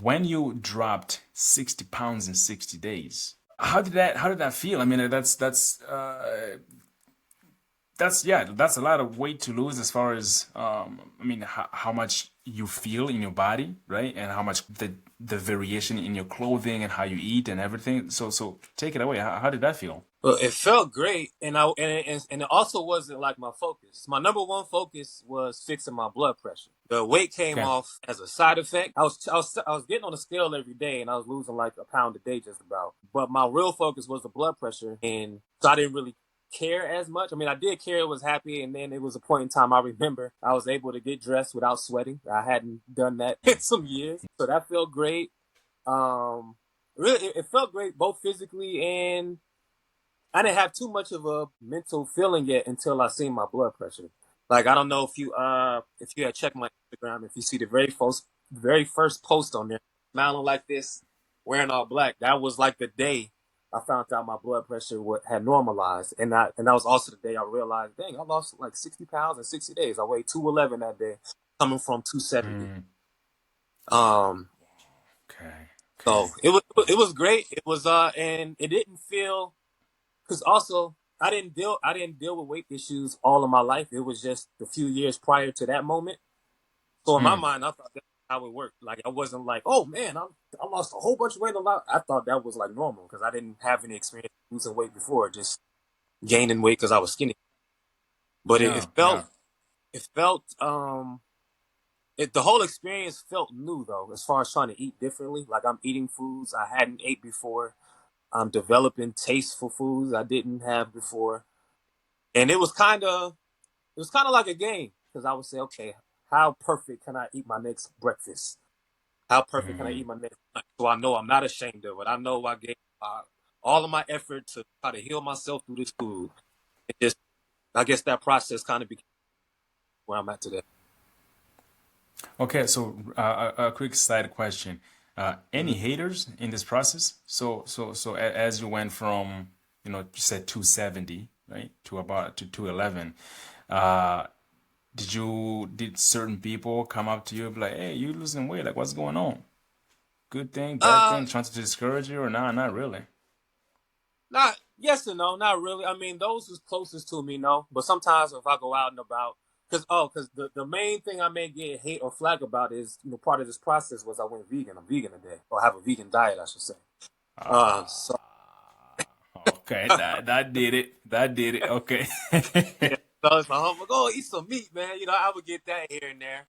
when you dropped 60 pounds in 60 days, how did that feel? I mean, that's yeah, that's a lot of weight to lose as far as I mean how much you feel in your body, right? And how much the variation in your clothing and how you eat and everything. So take it away. How did that feel? Well, it felt great, and it also wasn't like my focus. My number one focus was fixing my blood pressure. The weight came Okay. off as a side effect. I was getting on the scale every day, and I was losing like a pound a day just about. But my real focus was the blood pressure, and so I didn't really care as much. I mean, I did care, was happy, and then it was a point in time I remember I was able to get dressed without sweating. I hadn't done that in some years, so that felt great. Um, really, it felt great both physically and I didn't have too much of a mental feeling yet until I seen my blood pressure. Like I don't know if you had checked my Instagram, if you see the very first post on there, smiling like this, wearing all black. That was like the day I found out my blood pressure had normalized, and that was also the day I realized, dang, I lost like 60 pounds in 60 days. I weighed 211 that day, coming from 270. Mm, Um, okay. so Okay. it was great. It was and it didn't feel because also I didn't deal with weight issues all of my life. It was just a few years prior to that moment. So in my Mm, mind, I thought that's how it worked. Like I wasn't like, oh man, I lost a whole bunch of weight a lot. I thought that was like normal because I didn't have any experience losing weight before, just gaining weight because I was skinny. But it, it yeah. felt Yeah. it felt the whole experience felt new though, as far as trying to eat differently. Like I'm eating foods I hadn't ate before. I'm developing taste for foods I didn't have before. And it was kind of like a game because I would say, okay, how perfect can I eat my next breakfast? How perfect can I eat Mm. my next lunch? So I know I'm not ashamed of it. I know I gave all of my effort to try to heal myself through this food. It just, I guess that process kind of became where I'm at today. Okay. So a quick side question. Any Mhm. haters in this process? As you went from, you said 270, right, to about to 211. Uh, did certain people come up to you and be like, "Hey, you losing weight? Like, what's going on? Good thing, bad Uh, thing, trying to discourage you, or nah, not really?" Not yes and no, not really. I mean, those who's closest to me, no. But sometimes if I go out and about, because the main thing I may get hate or flag about is part of this process was I went vegan. I'm vegan today, or have a vegan diet, I should say. So Okay, that did it. That did it. Okay. yeah, so it's like, oh, go eat some meat, man. I would get that here and there.